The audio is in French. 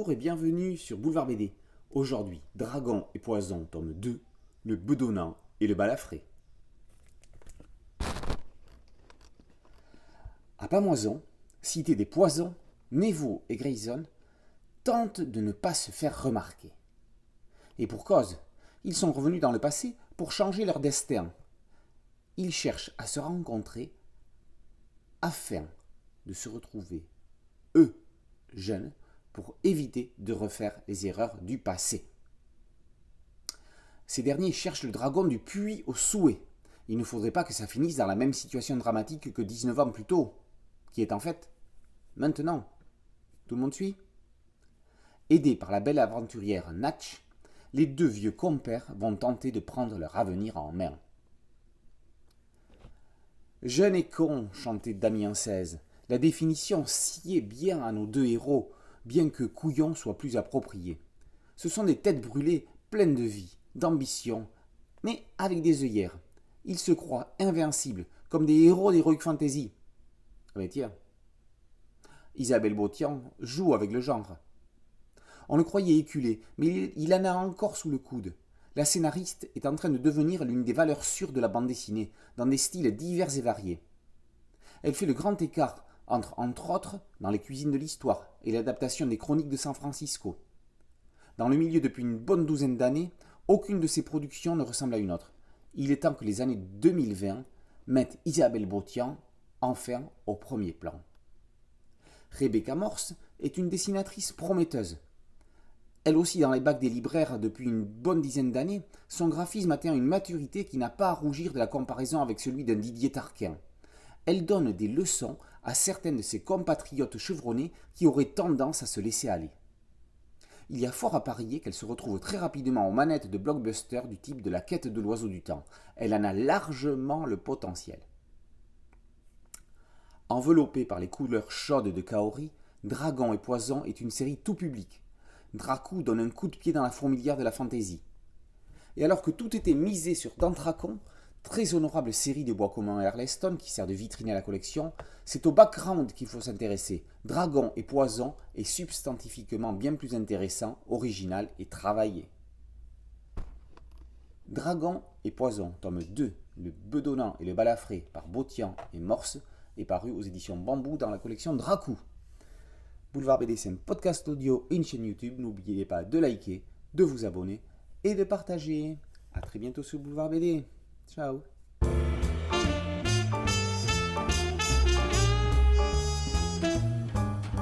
Bonjour et bienvenue sur Boulevard BD. Aujourd'hui, Dragon et Poison, tome 2, le bedonnant et le balafré. À Pamoison, cité des poisons, Nevaux et Grayson tentent de ne pas se faire remarquer. Et pour cause, ils sont revenus dans le passé pour changer leur destin. Ils cherchent à se rencontrer afin de se retrouver, eux, jeunes, pour éviter de refaire les erreurs du passé. Ces derniers cherchent le dragon du puits au souhait. Il ne faudrait pas que ça finisse dans la même situation dramatique que 19 ans plus tôt, qui est en fait maintenant. Tout le monde suit ? Aidés par la belle aventurière Natch, les deux vieux compères vont tenter de prendre leur avenir en main. Jeune et con, chantait Damien XVI. La définition sied bien à nos deux héros, bien que couillon soit plus approprié. Ce sont des têtes brûlées, pleines de vie, d'ambition, mais avec des œillères. Ils se croient invincibles, comme des héros d'Heroic Fantasy. Mais tiens, Isabelle Botian joue avec le genre. On le croyait éculé, mais il en a encore sous le coude. La scénariste est en train de devenir l'une des valeurs sûres de la bande dessinée, dans des styles divers et variés. Elle fait le grand écart entre autres, dans les cuisines de l'histoire et l'adaptation des Chroniques de San Francisco. Dans le milieu depuis une bonne douzaine d'années, aucune de ses productions ne ressemble à une autre. Il est temps que les années 2020 mettent Isabelle Botian enfin au premier plan. Rebecca Morse est une dessinatrice prometteuse. Elle aussi dans les bacs des libraires depuis une bonne dizaine d'années, son graphisme atteint une maturité qui n'a pas à rougir de la comparaison avec celui d'un Didier Tarquin. Elle donne des leçons à certaines de ses compatriotes chevronnés qui auraient tendance à se laisser aller. Il y a fort à parier qu'elle se retrouve très rapidement aux manettes de blockbusters du type de La Quête de l'Oiseau du Temps. Elle en a largement le potentiel. Enveloppée par les couleurs chaudes de Kaori, Dragon et Poison est une série tout public. Dracou donne un coup de pied dans la fourmilière de la fantaisie. Et alors que tout était misé sur Dantracon, très honorable série de bois commun et Harleston qui sert de vitrine à la collection, c'est au background qu'il faut s'intéresser. Dragon et Poison est substantifiquement bien plus intéressant, original et travaillé. Dragon et Poison, tome 2, le bedonnant et le balafré par Botian et Morse, est paru aux éditions Bambou dans la collection Dracou. Boulevard BD, c'est un podcast audio et une chaîne YouTube. N'oubliez pas de liker, de vous abonner et de partager. A très bientôt sur Boulevard BD. Ciao.